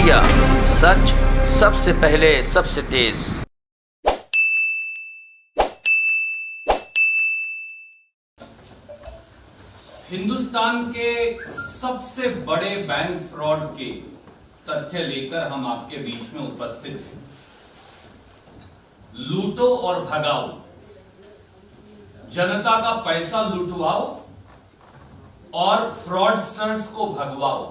India, सच सबसे पहले सबसे तेज। हिंदुस्तान के सबसे बड़े बैंक फ्रॉड के तथ्य लेकर हम आपके बीच में उपस्थित हैं। लूटो और भगाओ, जनता का पैसा लुटवाओ और फ्रॉडस्टर्स को भगवाओ,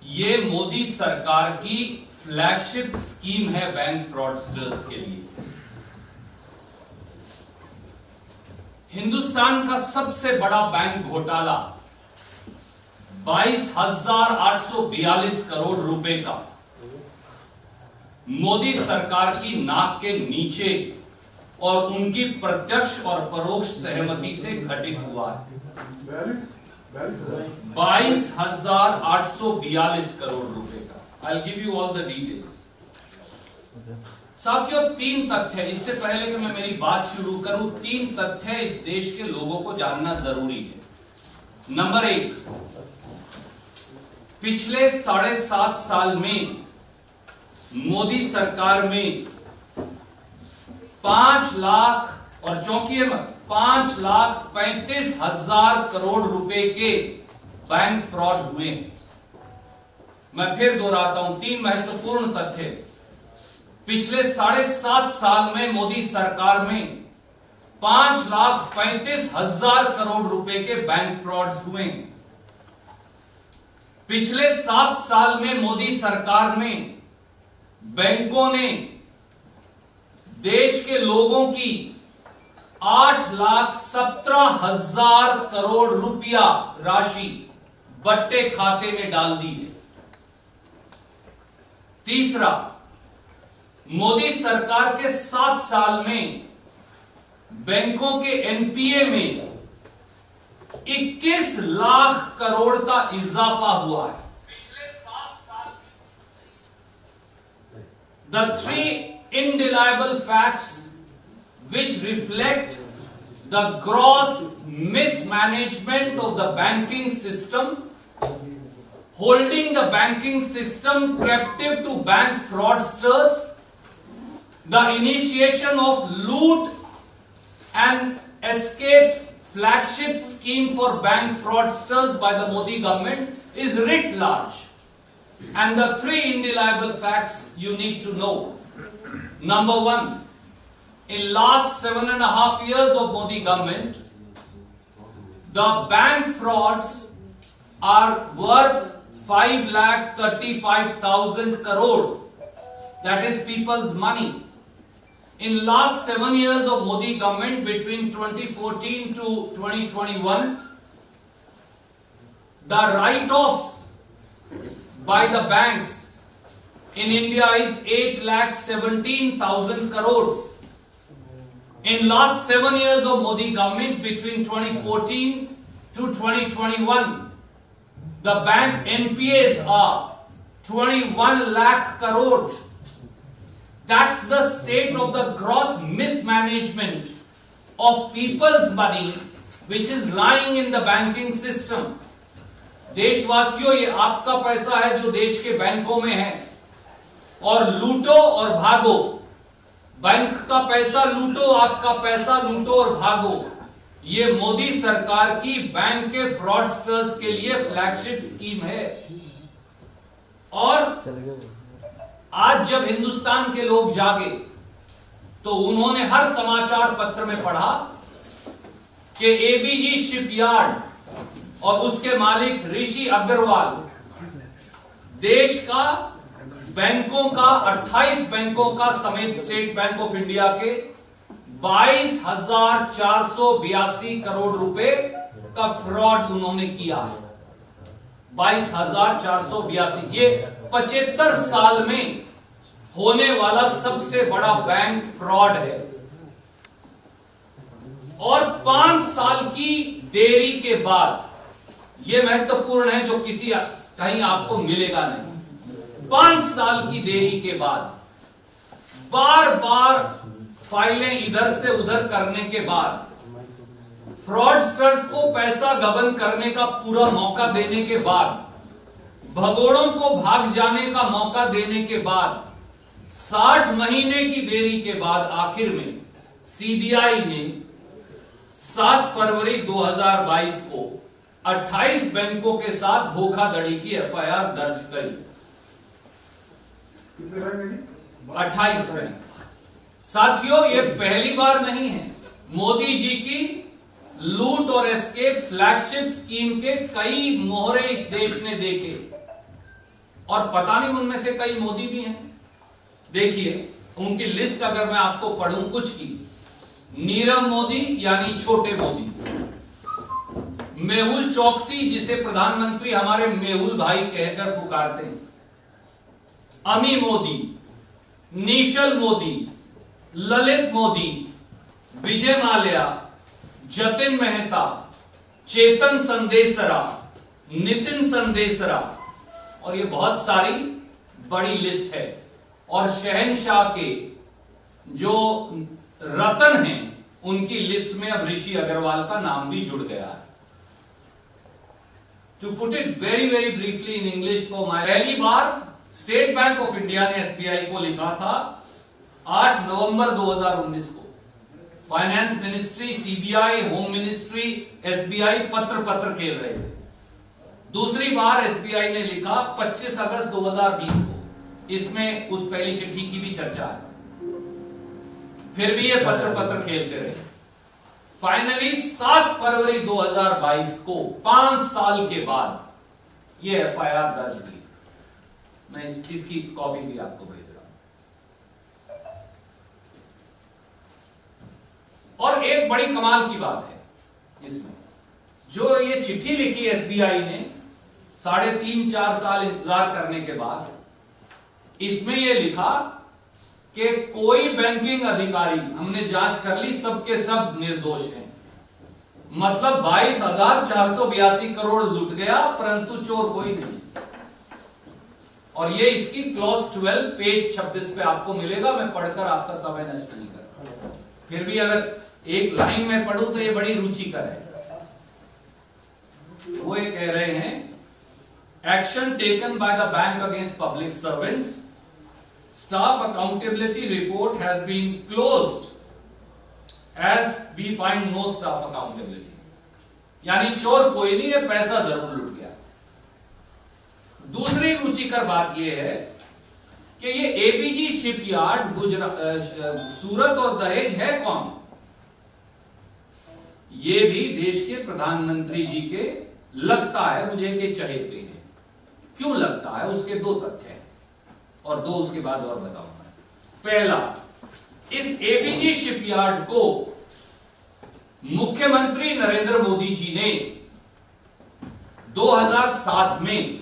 ये मोदी सरकार की फ्लैगशिप स्कीम है बैंक फ्रॉडस्टर्स के लिए। हिंदुस्तान का सबसे बड़ा बैंक घोटाला 22,842 करोड़ रुपए का मोदी सरकार की नाक के नीचे और उनकी प्रत्यक्ष और परोक्ष सहमति से घटित हुआ है। 22,842 करोड़ रुपए का। I'll give you all the details. साथियों, 3 तथ्य, इससे पहले कि मैं मेरी बात शुरू करूं, 3 तथ्य इस देश के लोगों को जानना जरूरी है। नंबर 1, पिछले 7.5 साल में मोदी सरकार में 5 लाख, और चौंकिए मत, 5,35,000 करोड़ रुपए के बैंक फ्रॉड हुए। मैं फिर दोहराता हूं, 3 महत्वपूर्ण तथ्य। पिछले 7.5 साल में मोदी सरकार में 5,35,000 करोड़ रुपए के बैंक फ्रॉड्स हुए। पिछले 7 साल में मोदी सरकार में बैंकों ने देश के लोगों की 8,17,000 करोड़ रुपया राशि बट्टे खाते में डाल दी है। तीसरा, मोदी सरकार के 7 साल में बैंकों के एनपीए में 21 लाख करोड़ का इजाफा हुआ है। पिछले 7 साल The 3 indelible facts which reflect the gross mismanagement of the banking system, holding the banking system captive to bank fraudsters, the initiation of loot and escape flagship scheme for bank fraudsters by the Modi government is writ large. And the 3 indelible facts you need to know. Number 1, in last 7.5 years of Modi government, the bank frauds are worth 5,35,000 crore. That is people's money. In last 7 years of Modi government, between 2014 to 2021, the write-offs by the banks in India is 8,17,000 crores. In last 7 years of Modi government, between 2014 to 2021, the bank NPAs are 21 lakh crores. That's the state of the gross mismanagement of people's money which is lying in the banking system. देशवासियों, ये आपका पैसा है जो देश के बैंकों में है, और लूटो और भागो। बैंक का पैसा लूटो, आपका पैसा लूटो और भागो। ये मोदी सरकार की बैंक के फ्रॉडस्टर्स के लिए फ्लैगशिप स्कीम है। और आज जब हिंदुस्तान के लोग जागे तो उन्होंने हर समाचार पत्र में पढ़ा कि एबीजी शिपयार्ड और उसके मालिक ऋषि अग्रवाल देश का बैंकों का 28 बैंकों का समेत स्टेट बैंक ऑफ इंडिया के 22,482 करोड़ रुपए का फ्रॉड उन्होंने किया। 22,482, ये 75 साल में होने वाला सबसे बड़ा बैंक फ्रॉड है। और 5 साल की देरी के बाद, यह महत्वपूर्ण है जो कहीं आपको मिलेगा नहीं, 5 साल की देरी के बाद, बार बार फाइलें इधर से उधर करने के बाद, फ्रॉडस्टर्स को पैसा गबन करने का पूरा मौका देने के बाद भगोड़ों को भाग जाने का मौका देने के बाद 60 महीने की देरी के बाद आखिर में सीबीआई ने 7 फरवरी 2022 को 28 बैंकों के साथ धोखाधड़ी की एफआईआर दर्ज करी। 28 बैंक। साथियों, ये पहली बार नहीं है। मोदी जी की लूट और एस्केप फ्लैगशिप स्कीम के कई मोहरे इस देश ने देखे, और पता नहीं उनमें से कई मोदी भी हैं। देखिए उनकी लिस्ट अगर मैं आपको पढ़ूं कुछ की। नीरव मोदी यानी छोटे मोदी, मेहुल चौकसी जिसे प्रधानमंत्री हमारे मेहुल भाई कहकर पुकारते हैं, अमी मोदी, निशल मोदी, ललित मोदी, विजय माल्या, जतिन मेहता, चेतन संदेशरा, नितिन संदेशरा, और ये बहुत सारी बड़ी लिस्ट है। और शहनशाह के जो रतन हैं उनकी लिस्ट में अब ऋषि अग्रवाल का नाम भी जुड़ गया है। To put it very very briefly in English, तो पहली बार स्टेट बैंक ऑफ इंडिया ने एसबीआई को लिखा था 8 नवंबर 2019 को। Finance ministry, CBI, home ministry, SBI पत्र खेल रहे थे। दूसरी बार एसबीआई ने लिखा 25 अगस्त 2020 को। इसमें उस पहली चिट्ठी की भी चर्चा है। फिर भी ये पत्र खेलते रहे। फाइनली 7 फरवरी 2022 को 5 साल के बाद ये एफआईआर दर्ज हुई। मैं इसकी कॉपी भी आपको भेज रहा हूं। और एक बड़ी कमाल की बात है इसमें, जो ये चिट्ठी लिखी एसबीआई ने 3.5-4 साल इंतजार करने के बाद, इसमें यह लिखा कि कोई बैंकिंग अधिकारी, हमने जांच कर ली, सबके सब निर्दोष हैं। मतलब 22,482 करोड़ लुट गया, परंतु चोर कोई नहीं। और ये इसकी क्लॉज 12 पेज 26 पे आपको मिलेगा। मैं पढ़कर आपका समय नष्ट नहीं कर, फिर भी अगर एक लाइन में पढ़ूं तो ये बड़ी रुचिकर है। वो ये कह रहे हैं, action taken by the bank against public servants, staff accountability report has been closed as we find no staff accountability। यानी चोर कोई नहीं है, पैसा जरूर लुट गया। दूसरी रुचिकर बात यह है कि ये एबीजी शिपयार्ड सूरत और दहेज है कौन? ये भी देश के प्रधानमंत्री जी के लगता है मुझे के चहेते हैं। क्यों लगता है? उसके 2 तथ्य हैं, और 2 उसके बाद और बताऊंगा। पहला, इस एबीजी शिपयार्ड को मुख्यमंत्री नरेंद्र मोदी जी ने 2007 में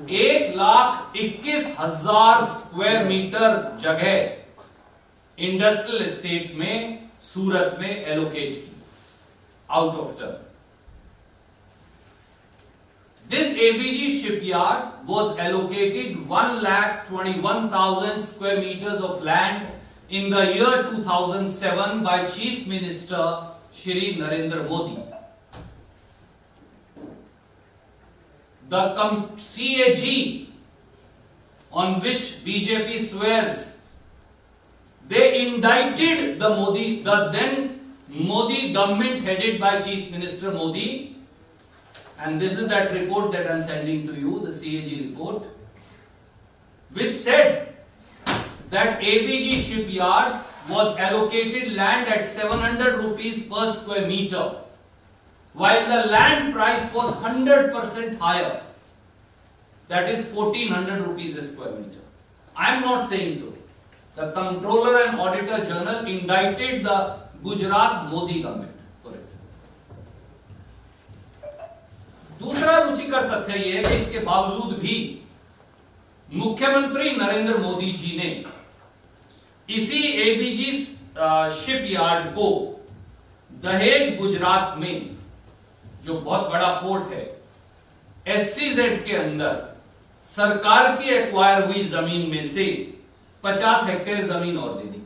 1,21,000 स्क्वायर मीटर जगह इंडस्ट्रियल एस्टेट में सूरत में एलोकेट की, out of turn. This ABG shipyard was allocated 1,21,000 square meters of land in the year 2007 by Chief Minister Shri Narendra Modi. The CAG on which BJP swears, they indicted the then Modi government headed by Chief Minister Modi. And this is that report that I am sending to you, the CAG report, which said that ABG shipyard was allocated land at 700 rupees per square meter, while the land price was 100% higher, that is 1,400 rupees a square meter. I am not saying so. The Comptroller and Auditor General indicted the Gujarat Modi government. दूसरा रुचिकर तथ्य यह है कि इसके बावजूद भी मुख्यमंत्री नरेंद्र मोदी जी ने इसी एबीजी शिपयार्ड को दहेज गुजरात में, जो बहुत बड़ा पोर्ट है, एससीजेड के अंदर सरकार की एक्वायर हुई जमीन में से 50 हेक्टेयर जमीन और दे दी।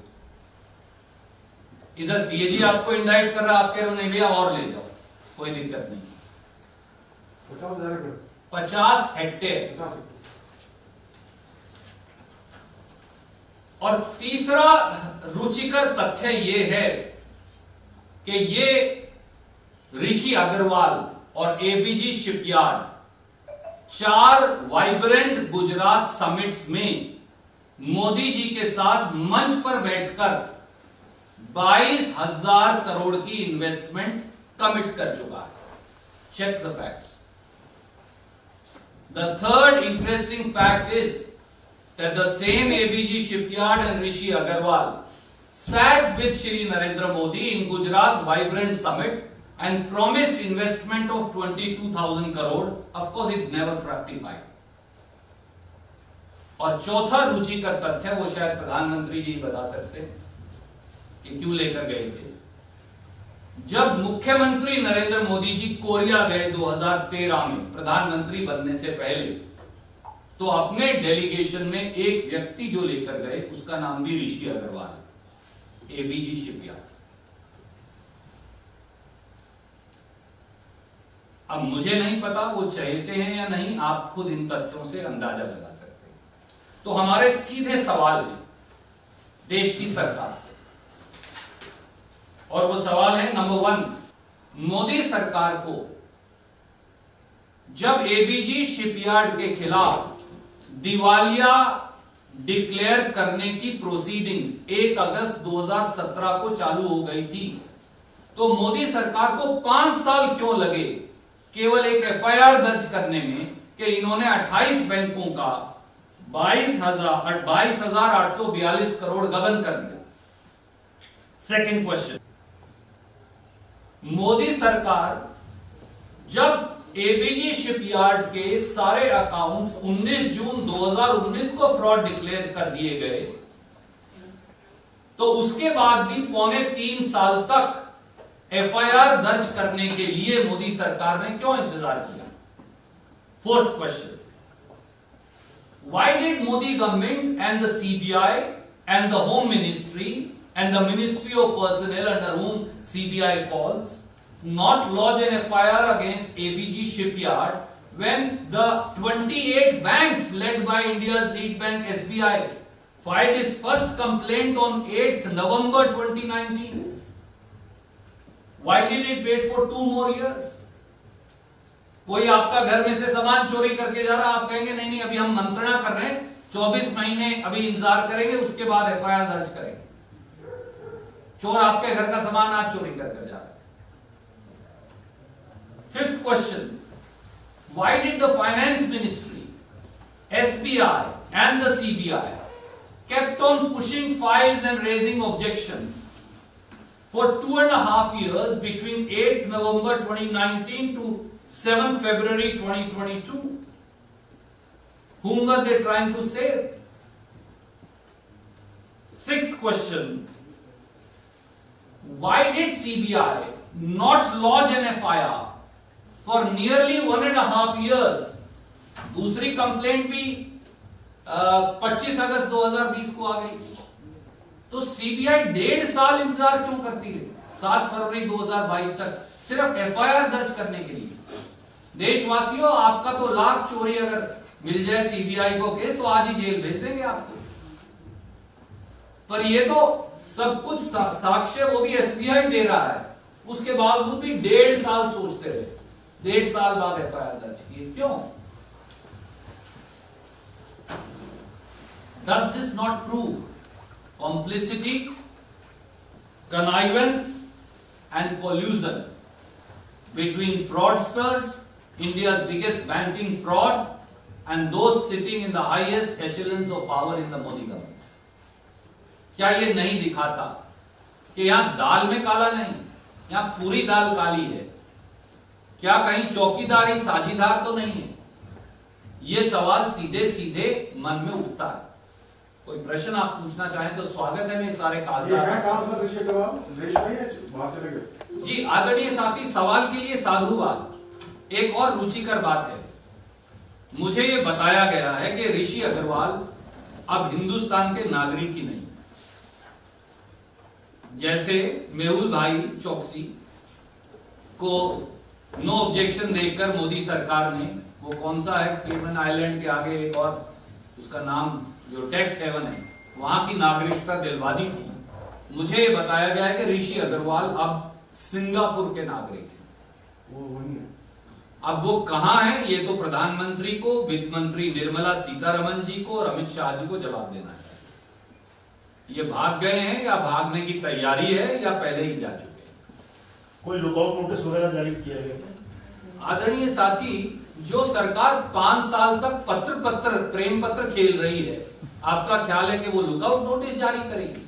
इधर सीएजी आपको इंडाइट कर रहा, आप कह रहे हो नहीं भैया और ले जाओ, कोई दिक्कत नहीं। 50 हेक्टेयर। और तीसरा रुचिकर तथ्य यह है कि ये ऋषि अग्रवाल और ABG shipyard 4 vibrant Gujarat summits में मोदी जी के साथ मंच पर बैठकर 22,000 करोड़ की इन्वेस्टमेंट कमिट कर चुका है। Check the facts. The third interesting fact is that the same ABG shipyard and Rishi Agarwal sat with Shri Narendra Modi in Gujarat Vibrant Summit and promised investment of 22,000 crore. Of course, it never fructified. और चौथा रुचिकर तथ्य वो शायद प्रधानमंत्री जी बता सकते कि क्यों लेकर गए थे। जब मुख्यमंत्री नरेंद्र मोदी जी कोरिया गए 2013 में प्रधानमंत्री बनने से पहले, तो अपने डेलीगेशन में एक व्यक्ति जो लेकर गए उसका नाम भी ऋषि अग्रवाल, एबीजी शिपयार्ड। अब मुझे नहीं पता वो चाहते हैं या नहीं, आप खुद इन तथ्यों से अंदाजा लगा सकते हैं। तो हमारे सीधे सवाल है देश की सरकार से, और वो सवाल है नंबर 1, मोदी सरकार को जब एबीजी शिपयार्ड के खिलाफ दिवालिया डिक्लेयर करने की प्रोसीडिंग्स 1 अगस्त 2017 को चालू हो गई थी, तो मोदी सरकार को 5 साल क्यों लगे केवल एक एफआईआर दर्ज करने में कि इन्होंने 28 बैंकों का 22,842 करोड़ गबन कर दिया। सेकंड क्वेश्चन, मोदी सरकार जब एबीजी शिपयार्ड के सारे अकाउंट्स 19 जून 2019 को फ्रॉड डिक्लेयर कर दिए गए, तो उसके बाद भी 3.25 साल तक एफआईआर दर्ज करने के लिए मोदी सरकार ने क्यों इंतजार किया? Fourth question, why did Modi government and the CBI and the home ministry and the ministry of personal under whom CBI falls not lodge an FIR against ABG Shipyard when the 28 banks led by India's lead bank SBI filed its first complaint on 8th November 2019? Why did it wait for 2 more years? कोई आपका घर में से सामान चोरी करके जा रहा, आप कहेंगे नहीं नहीं अभी हम मंत्रणा कर रहे हैं, 24 महीने अभी इंतजार करेंगे, उसके बाद FIR दर्ज करेंगे। चोर आपके घर का सामान आज चोरी करके जा रहा है। Fifth question, why did the finance ministry, SBI and the CBI kept on pushing files and raising objections for 2.5 years between 8th November 2019 to 7th February 2022? Whom were they trying to save? Sixth question, why did CBI not lodge an FIR for nearly 1.5 years? दूसरी complaint भी 25 अगस्त 2020 को आ गई, तो CBI 1.5 साल इंतजार क्यों करती है 7 फरवरी 2022 तक सिर्फ एफआईआर दर्ज करने के लिए? देशवासियों, आपका तो लाख चोरी अगर मिल जाए सीबीआई को केस, तो आज ही जेल भेज देंगे आपको। पर ये तो सब कुछ साक्ष्य वो भी एसबीआई दे रहा है, उसके बावजूद भी 1.5 साल सोचते रहे, 1.5 साल बाद एफआईआर दर्ज किए, क्यों? Does this not prove complicity, connivance and collusion between fraudsters, India's biggest banking fraud, and those sitting in the highest echelons of power in the Modi government? क्या ये नहीं दिखाता कि यहां दाल में काला नहीं, यहां पूरी दाल काली है? क्या कहीं चौकीदारी साझीदार तो नहीं है? ये सवाल सीधे सीधे मन में उठता है। कोई प्रश्न आप पूछना चाहें तो स्वागत है। मैं सारे जी आदरणीय साथी, सवाल के लिए साधुवाद। एक और रुचिकर बात है, मुझे ये बताया गया है कि ऋषि अग्रवाल अब हिंदुस्तान के नागरिक ही नहीं, जैसे मेहुल भाई चौकसी को नो ऑब्जेक्शन देकर मोदी सरकार ने, वो कौन सा है, केमन आइलैंड के आगे एक और, उसका नाम जो टैक्स हेवन है, वहां की नागरिकता दिलवा दी थी। मुझे ये बताया गया है कि ऋषि अग्रवाल अब सिंगापुर के नागरिक हैं। अब वो कहां है, ये तो प्रधानमंत्री को, वित्त मंत्री निर्मला सीतारमण जी को और अमित शाह जी को जवाब देना चाहिए। ये भाग गए हैं या भागने की तैयारी है या पहले ही जा चुके हैं? कोई लुकआउट नोटिस वगैरह जारी किया गया था? आदरणीय साथी, जो सरकार 5 साल तक पत्र प्रेम पत्र खेल रही है, आपका ख्याल है कि वो लुकआउट नोटिस जारी करेगी?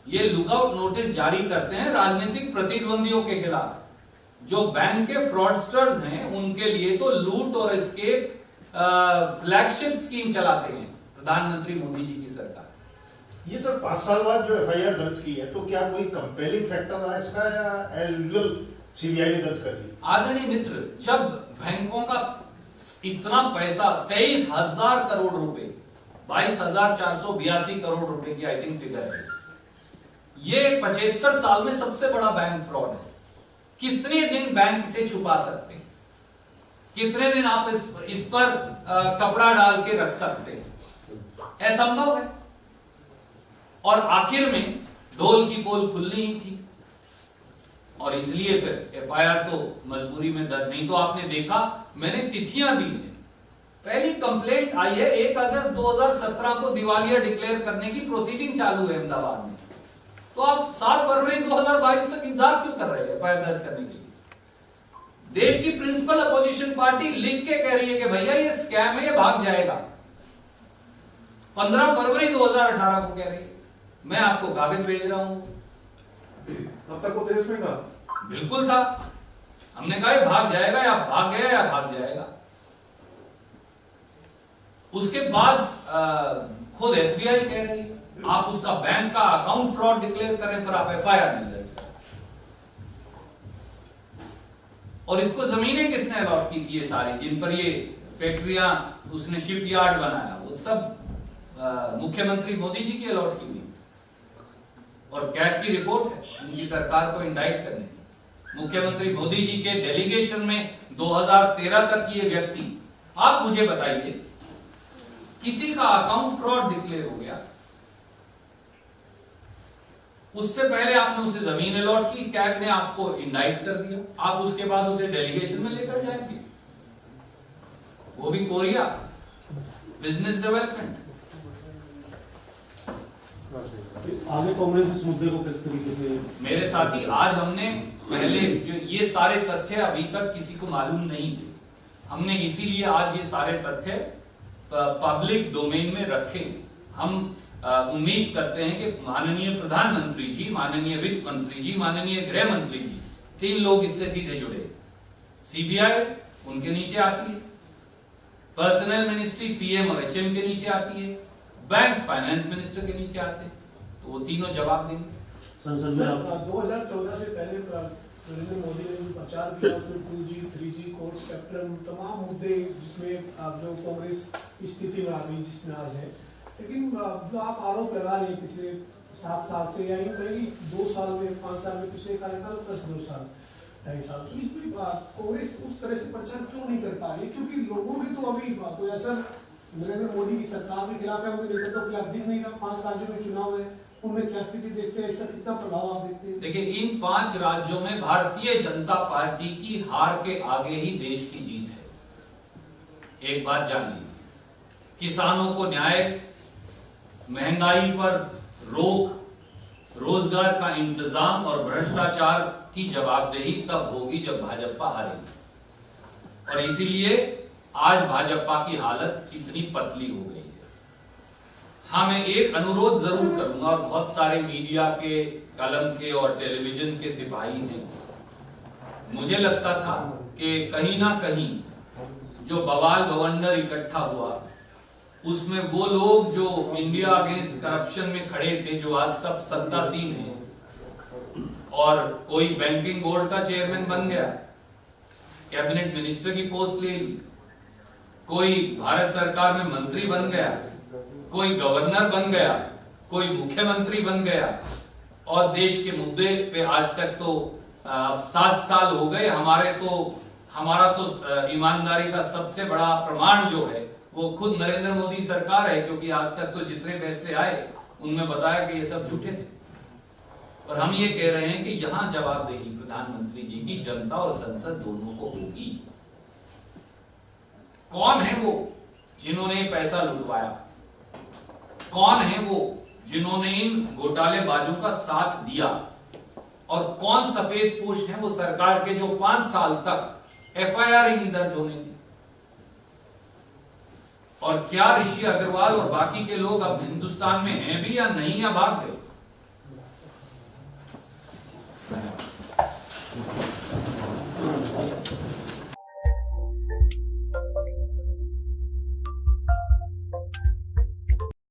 ये लुकआउट नोटिस जारी करते हैं राजनीतिक प्रतिद्वंदियों के खिलाफ। जो बैंक के फ्रॉडस्टर्स हैं उनके लिए तो लूट और एस्केप फ्लैगशिप स्कीम चलाते हैं प्रधानमंत्री मोदी जी की सरकार। ये सर 5 साल बाद जो एफआईआर दर्ज की है, तो क्या कोई कंपेलिंग फैक्टर रहा इसका या एज यूजुअल सीबीआई ने दर्ज कर ली? आदरणीय मित्र, जब बैंकों का इतना पैसा 23,000 करोड़ रुपए, 22,482 करोड़ रुपए की आई थिंक फिगर है, ये 75 साल में सबसे बड़ा बैंक फ्रॉड है। कितने दिन बैंक इसे छुपा सकते हैं? कितने दिन आप इस पर कपड़ा डाल के रख सकते हैं? असंभव है। और आखिर में ढोल की पोल खुलनी ही थी और इसलिए फिर एफआईआर तो मजबूरी में दर्ज, नहीं तो आपने देखा मैंने तिथियां दी हैं। पहली कंप्लेंट आई है 1 अगस्त 2017 को दिवालिया डिक्लेयर करने की प्रोसीडिंग चालू है अहमदाबाद में। तो आप 7 फरवरी 2022 तक इंतजार क्यों कर रहे हैं एफआईआर दर्ज करने के लिए? देश की प्रिंसिपल अपोजिशन पार्टी लिख के कह रही है कि भैया ये स्कैम है, ये भाग जाएगा। 15 फरवरी 2018 को कह रही है। मैं आपको कागज भेज रहा हूं। तब तक वो देश में था? बिल्कुल था। हमने कहा ये भाग जाएगा, या भाग गया या भाग जाएगा। उसके बाद खुद एसबीआई कह रही है आप उसका बैंक का अकाउंट फ्रॉड डिक्लेयर करें पर आप एफआईआर नहीं दर्ज करें। और इसको जमीनें किसने अलॉट की थी, ये सारी जिन पर ये फैक्ट्रियां उसने शिपयार्ड बनाया, वो सब मुख्यमंत्री मोदी जी की अलॉट की हुई। और कैग की रिपोर्ट है उनकी सरकार को इंडाइट करने की। मुख्यमंत्री मोदी जी के डेलीगेशन में 2013 तक ये व्यक्ति, आप मुझे बताइए किसी का अकाउंट फ्रॉड डिक्लेयर हो गया, उससे पहले आपने उसे जमीन अलॉट की, कैग ने आपको इंडाइट कर दिया, आप उसके बाद उसे डेलीगेशन में लेकर जाएंगे, वो भी कोरिया बिजनेस डेवलपमेंट। आगे कांग्रेस इस मुद्दे को किस तरीके से? मेरे साथी, आज हमने पहले जो ये सारे तथ्य अभी तक किसी को मालूम नहीं थे, हमने इसीलिए आज ये सारे तथ्य पब्लिक डोमेन में रखे। हम उम्मीद करते हैं कि माननीय प्रधानमंत्री जी, माननीय वित्त मंत्री जी, माननीय गृह मंत्री जी, 3 लोग इससे सीधे जुड़े। सीबीआई उनके नीचे आती है, पर्सनल मिनिस्ट्री पीएम और एचएम के नीचे आती है, बैंक्स फाइनेंस मिनिस्टर के नीचे आते हैं, तो वो तीनों जवाब देंगे। संसद में 2014 से पहले नरेंद्र मोदी ने जो प्रचार किया उसमें 2G, 3G, कोर्ट स्पेक्ट्रम, तमाम मुद्दे जिसमें जो कांग्रेस स्थिति में आ गई जिसमें आज है। लेकिन जो आप आरोप लगा रहे हैं पिछले 7 साल से, या यूं कहें 2 साल में, 5 साल में, पिछले कार्यकाल प्लस 2 साल, 2.5 साल, तो इसमें कांग्रेस उस तरह से प्रचार क्यों नहीं कर पा रही? क्योंकि लोगों में तो अभी कोई असर नरेंद्र मोदी की सरकार के खिलाफ है, उनके नेतृत्व के खिलाफ दिख नहीं रहा। 5 राज्यों में चुनाव है, उनमें क्या स्थिति देखते हैं, इसका कितना प्रभाव आप देखते हैं? देखिए, इन 5 राज्यों में भारतीय जनता पार्टी की हार के आगे ही देश की जीत है। एक बात जान लीजिए, किसानों को न्याय, महंगाई पर रोक, रोजगार का इंतजाम और भ्रष्टाचार की जवाबदेही तब होगी जब भाजपा हारेगी। और इसीलिए आज भाजपा की हालत इतनी पतली हो गई है। हाँ, मैं एक अनुरोध जरूर करूंगा, और बहुत सारे मीडिया के, कलम के और टेलीविजन के सिपाही हैं। मुझे लगता था कि कहीं ना कहीं जो बवाल बवंडर इकट्ठा हुआ उसमें वो लोग जो इंडिया अगेंस्ट करप्शन में खड़े थे, जो आज सब सत्तासीन हैं, और कोई बैंकिंग बोर्ड का चेयरमैन बन गया, कैबिनेट मिनिस्टर की पोस्ट ले ली, कोई भारत सरकार में मंत्री बन गया, कोई गवर्नर बन गया, कोई मुख्यमंत्री बन गया, और देश के मुद्दे पे आज तक तो 7 साल हो गए, हमारे तो हमारा तो ईमानदारी का सबसे बड़ा प्रमाण जो है वो खुद नरेंद्र मोदी सरकार है, क्योंकि आज तक तो जितने फैसले आए उनमें बताया कि ये सब झूठे थे। पर हम ये कह रहे हैं कि यहां जवाबदेही प्रधानमंत्री जी की जनता और संसद दोनों को होगी। कौन है वो जिन्होंने पैसा लुटवाया? कौन है वो जिन्होंने इन घोटालेबाजों का साथ दिया? और कौन सफेद पोश है वो सरकार के जो 5 साल तक एफआईआर ही नहीं दर्ज होने दी? और क्या ऋषि अग्रवाल और बाकी के लोग अब हिंदुस्तान में हैं भी या नहीं, या भाग गए? है।